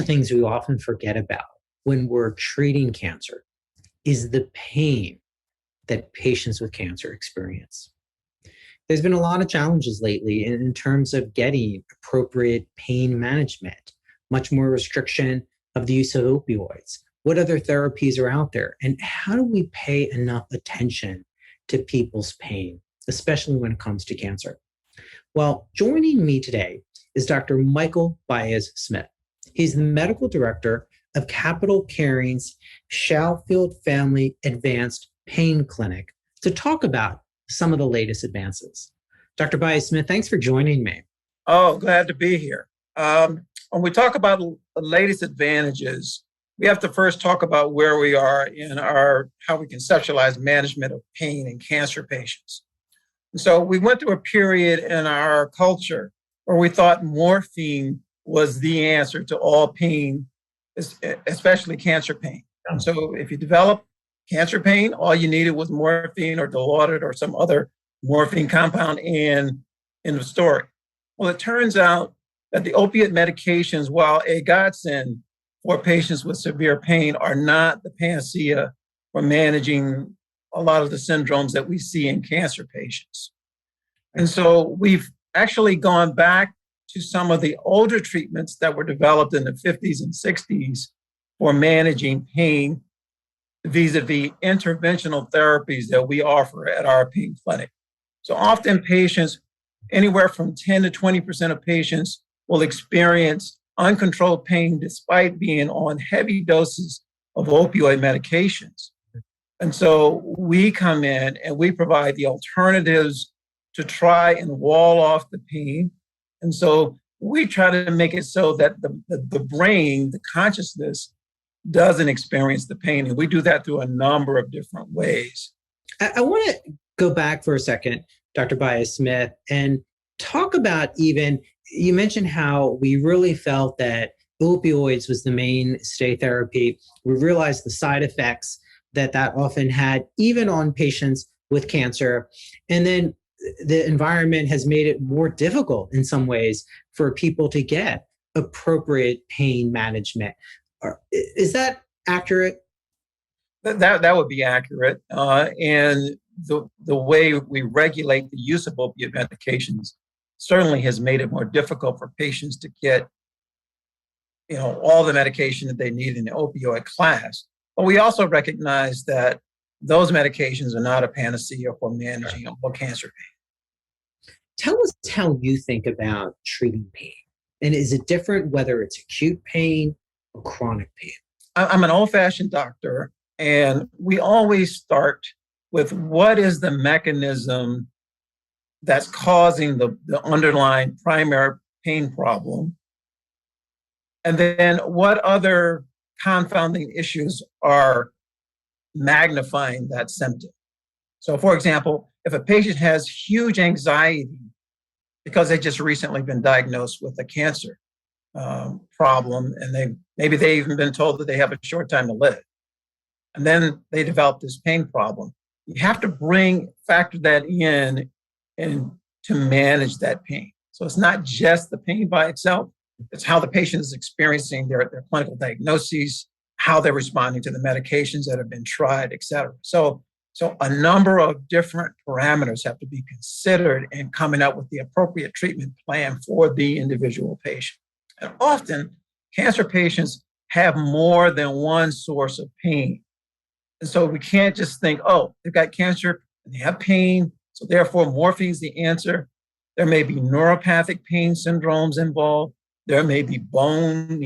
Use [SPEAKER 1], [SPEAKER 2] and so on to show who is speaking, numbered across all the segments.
[SPEAKER 1] things we often forget about when we're treating cancer is the pain that patients with cancer experience. There's been a lot of challenges lately in terms of getting appropriate pain management, much more restriction of the use of opioids. What other therapies are out there? And how do we pay enough attention to people's pain, especially when it comes to cancer? Well, joining me today is Dr. Michael Baez-Smith. He's the medical director of Capital Caring's Sheffield Family Advanced Pain Clinic to talk about some of the latest advances. Dr. Baez-Smith, thanks for joining me.
[SPEAKER 2] Oh, glad to be here. When we talk about the latest advantages, we have to first talk about where we are in how we conceptualize management of pain in cancer patients. And so we went through a period in our culture where we thought morphine was the answer to all pain, especially cancer pain. And so if you develop cancer pain, all you needed was morphine or Dilaudid or some other morphine compound in the story. Well, it turns out that the opiate medications, while a godsend for patients with severe pain, are not the panacea for managing a lot of the syndromes that we see in cancer patients. And so we've actually gone back to some of the older treatments that were developed in the 50s and 60s for managing pain vis-a-vis interventional therapies that we offer at our pain clinic. So often patients, anywhere from 10 to 20% of patients will experience uncontrolled pain despite being on heavy doses of opioid medications. And so we come in and we provide the alternatives to try and wall off the pain. And so we try to make it so that the brain, the consciousness, doesn't experience the pain. And we do that through a number of different ways.
[SPEAKER 1] I want to go back for a second, Dr. Baez-Smith, and talk about you mentioned how we really felt that opioids was the mainstay therapy. We realized the side effects that often had, even on patients with cancer. And then the environment has made it more difficult in some ways for people to get appropriate pain management. Is that accurate?
[SPEAKER 2] That would be accurate. And the way we regulate the use of opiate medications certainly has made it more difficult for patients to get, all the medication that they need in the opioid class. But we also recognize that those medications are not a panacea for managing all cancer pain.
[SPEAKER 1] Tell us how you think about treating pain. And is it different whether it's acute pain or chronic pain?
[SPEAKER 2] I'm an old-fashioned doctor, and we always start with what is the mechanism that's causing the underlying primary pain problem, and then what other confounding issues are magnifying that symptom. So, for example, if a patient has huge anxiety because they just recently been diagnosed with a cancer problem, and maybe they've even been told that they have a short time to live, and then they develop this pain problem, you have to factor that in and to manage that pain. So it's not just the pain by itself, it's how the patient is experiencing their clinical diagnoses, how they're responding to the medications that have been tried, et cetera. So a number of different parameters have to be considered in coming up with the appropriate treatment plan for the individual patient. And often, cancer patients have more than one source of pain. And so we can't just think, oh, they've got cancer and they have pain, so therefore morphine is the answer. There may be neuropathic pain syndromes involved. There may be bone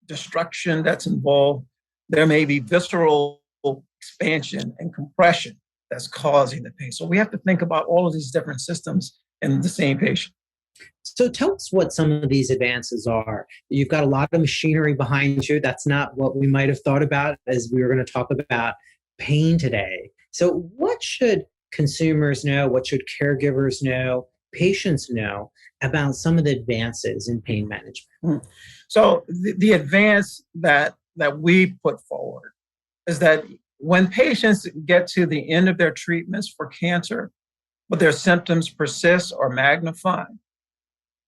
[SPEAKER 2] destruction that's involved. There may be visceral expansion and compression that's causing the pain. So we have to think about all of these different systems in the same patient.
[SPEAKER 1] So tell us what some of these advances are. You've got a lot of machinery behind you. That's not what we might have thought about as we were going to talk about pain today. So what should consumers know? What should caregivers know? Patients know about some of the advances in pain management?
[SPEAKER 2] So the advance that we put forward is that when patients get to the end of their treatments for cancer, but their symptoms persist or magnify,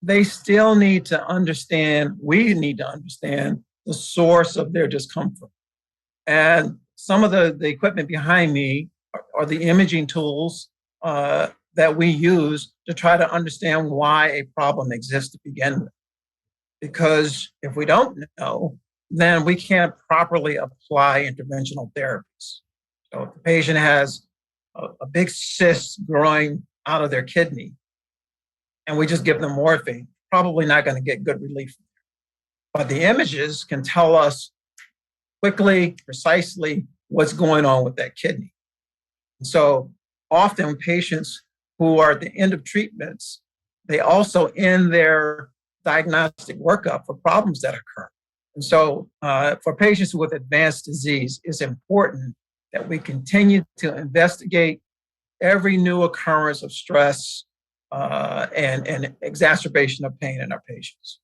[SPEAKER 2] they still need to understand, we need to understand the source of their discomfort. And some of the equipment behind me are the imaging tools that we use to try to understand why a problem exists to begin with. Because if we don't know, then we can't properly apply interventional therapies. So if the patient has a big cyst growing out of their kidney and we just give them morphine, probably not going to get good relief. But the images can tell us quickly, precisely what's going on with that kidney. And so often patients who are at the end of treatments, they also end their diagnostic workup for problems that occur. And so for patients with advanced disease, it's important that we continue to investigate every new occurrence of stress and exacerbation of pain in our patients.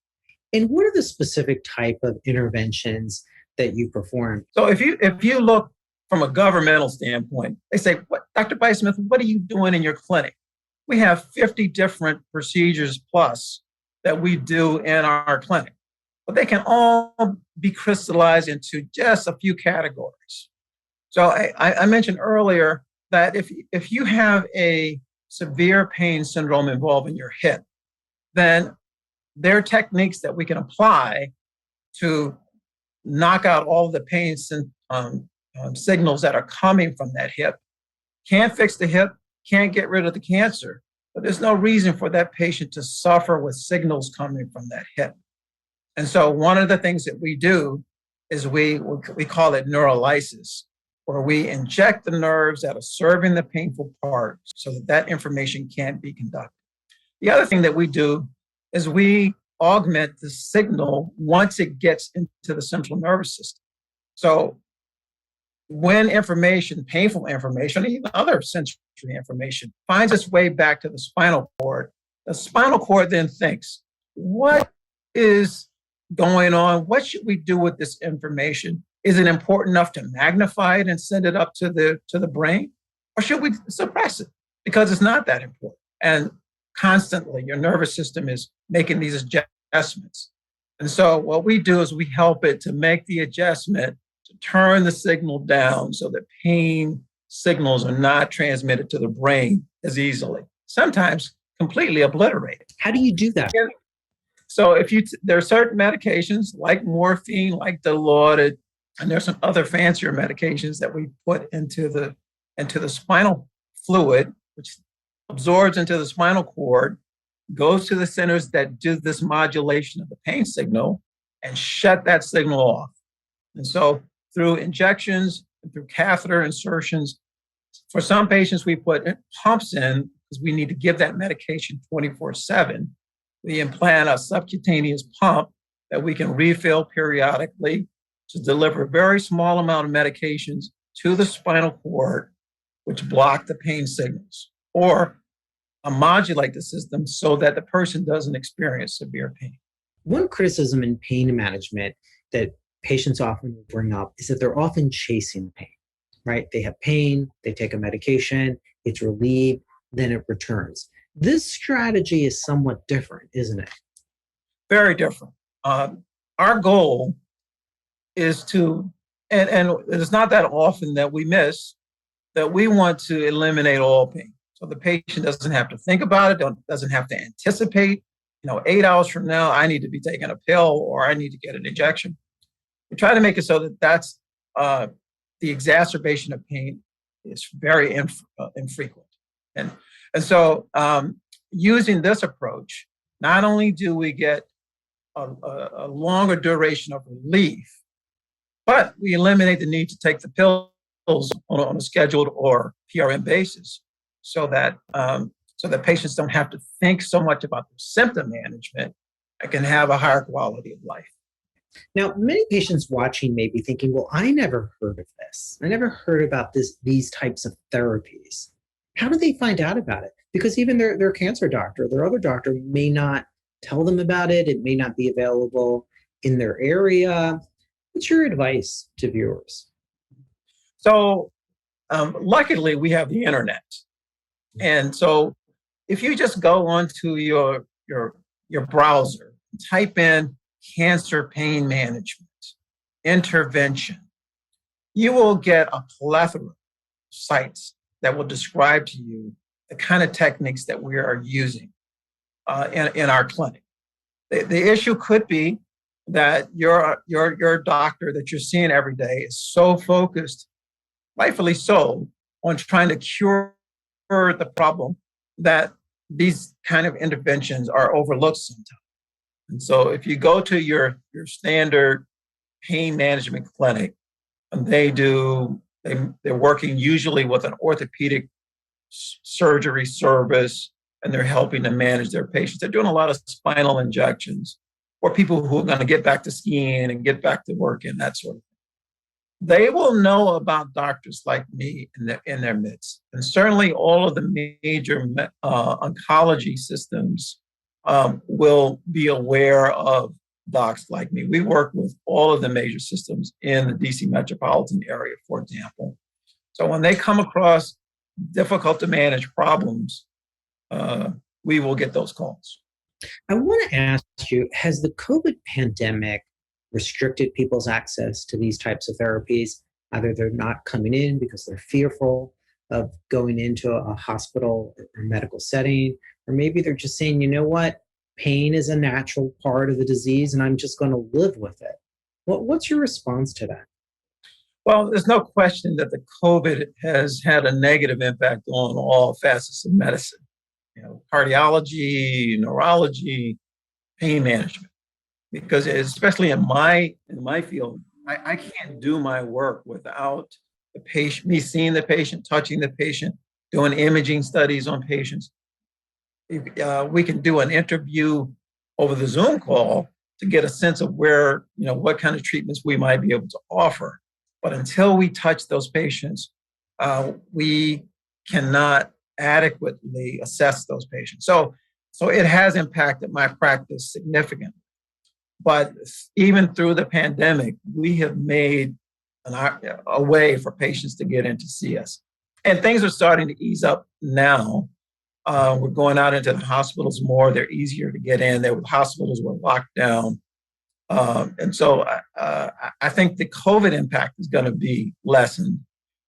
[SPEAKER 1] And what are the specific type of interventions that you perform?
[SPEAKER 2] So if you look from a governmental standpoint, they say, Dr. Beismith, what are you doing in your clinic? We have 50 different procedures plus that we do in our clinic, but they can all be crystallized into just a few categories. So I mentioned earlier that if you have a severe pain syndrome involving your hip, then there are techniques that we can apply to knock out all of the pain signals that are coming from that hip. Can't fix the hip, can't get rid of the cancer, but there's no reason for that patient to suffer with signals coming from that hip. And so one of the things that we do is we call it neurolysis, where we inject the nerves that are serving the painful part so that that information can't be conducted. The other thing that we do is we augment the signal once it gets into the central nervous system. So when information, painful information, even other sensory information, finds its way back to the spinal cord, the spinal cord then thinks, what is going on? What should we do with this information? Is it important enough to magnify it and send it up to the brain? Or should we suppress it because it's not that important? And constantly your nervous system is making these adjustments. And so what we do is we help it to make the adjustment to turn the signal down so that pain signals are not transmitted to the brain as easily, sometimes completely obliterated.
[SPEAKER 1] How do you do that?
[SPEAKER 2] So there are certain medications like morphine, like Dilaudid, and there's some other fancier medications that we put into the spinal fluid, which absorbs into the spinal cord, goes to the centers that do this modulation of the pain signal and shut that signal off. And so through injections, through catheter insertions, for some patients we put pumps in because we need to give that medication 24/7. We implant a subcutaneous pump that we can refill periodically to deliver a very small amount of medications to the spinal cord, which block the pain signals, or modulate the system so that the person doesn't experience severe pain.
[SPEAKER 1] One criticism in pain management that patients often bring up is that they're often chasing pain, right? They have pain, they take a medication, it's relieved, then it returns. This strategy is somewhat different, isn't it?
[SPEAKER 2] Very different. Our goal is to, and it's not that often that we miss, that we want to eliminate all pain. So the patient doesn't have to think about it, doesn't have to anticipate, 8 hours from now, I need to be taking a pill or I need to get an injection. We try to make it so that that's the exacerbation of pain is very infrequent. And so using this approach, not only do we get a longer duration of relief, but we eliminate the need to take the pills on a scheduled or PRN basis so that patients don't have to think so much about their symptom management and can have a higher quality of life.
[SPEAKER 1] Now, many patients watching may be thinking, well, I never heard of this. I never heard about these types of therapies. How do they find out about it? Because even their cancer doctor, their other doctor may not tell them about it. It may not be available in their area. What's your advice to viewers?
[SPEAKER 2] So luckily, we have the internet. And so if you just go onto your browser, type in cancer pain management, intervention, you will get a plethora of sites that will describe to you the kind of techniques that we are using in our clinic. The issue could be that your doctor that you're seeing every day is so focused, rightfully so, on trying to cure the problem that these kind of interventions are overlooked sometimes. And so if you go to your standard pain management clinic, and they're working usually with an orthopedic surgery service, and they're helping to manage their patients. They're doing a lot of spinal injections for people who are going to get back to skiing and get back to work and that sort of thing. They will know about doctors like me in their midst. And certainly all of the major oncology systems will be aware of docs like me. We work with all of the major systems in the DC metropolitan area, for example. So when they come across difficult to manage problems, we will get those calls.
[SPEAKER 1] I want to ask you, has the COVID pandemic restricted people's access to these types of therapies? Either they're not coming in because they're fearful of going into a hospital or medical setting, or maybe they're just saying, you know what, pain is a natural part of the disease and I'm just going to live with it. What's your response to that?
[SPEAKER 2] Well, there's no question that the COVID has had a negative impact on all facets of medicine. Cardiology, neurology, pain management. Because especially in my field, I can't do my work without the patient, me seeing the patient, touching the patient, doing imaging studies on patients. We can do an interview over the Zoom call to get a sense of where, what kind of treatments we might be able to offer. But until we touch those patients, we cannot adequately assess those patients. So it has impacted my practice significantly. But even through the pandemic, we have made a way for patients to get in to see us. And things are starting to ease up now. We're going out into the hospitals more. They're easier to get in. The hospitals were locked down. And so I think the COVID impact is going to be lessened.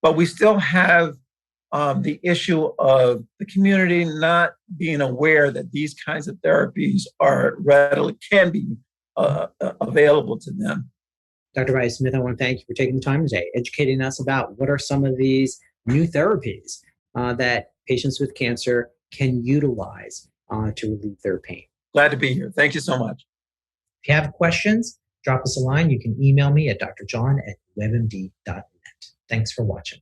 [SPEAKER 2] But we still have the issue of the community not being aware that these kinds of therapies can be available to them.
[SPEAKER 1] Dr. Rice-Smith, I want to thank you for taking the time today, educating us about what are some of these new therapies that patients with cancer can utilize to relieve their pain.
[SPEAKER 2] Glad to be here. Thank you so much.
[SPEAKER 1] If you have questions, drop us a line. You can email me at drjohn@webmd.net. Thanks for watching.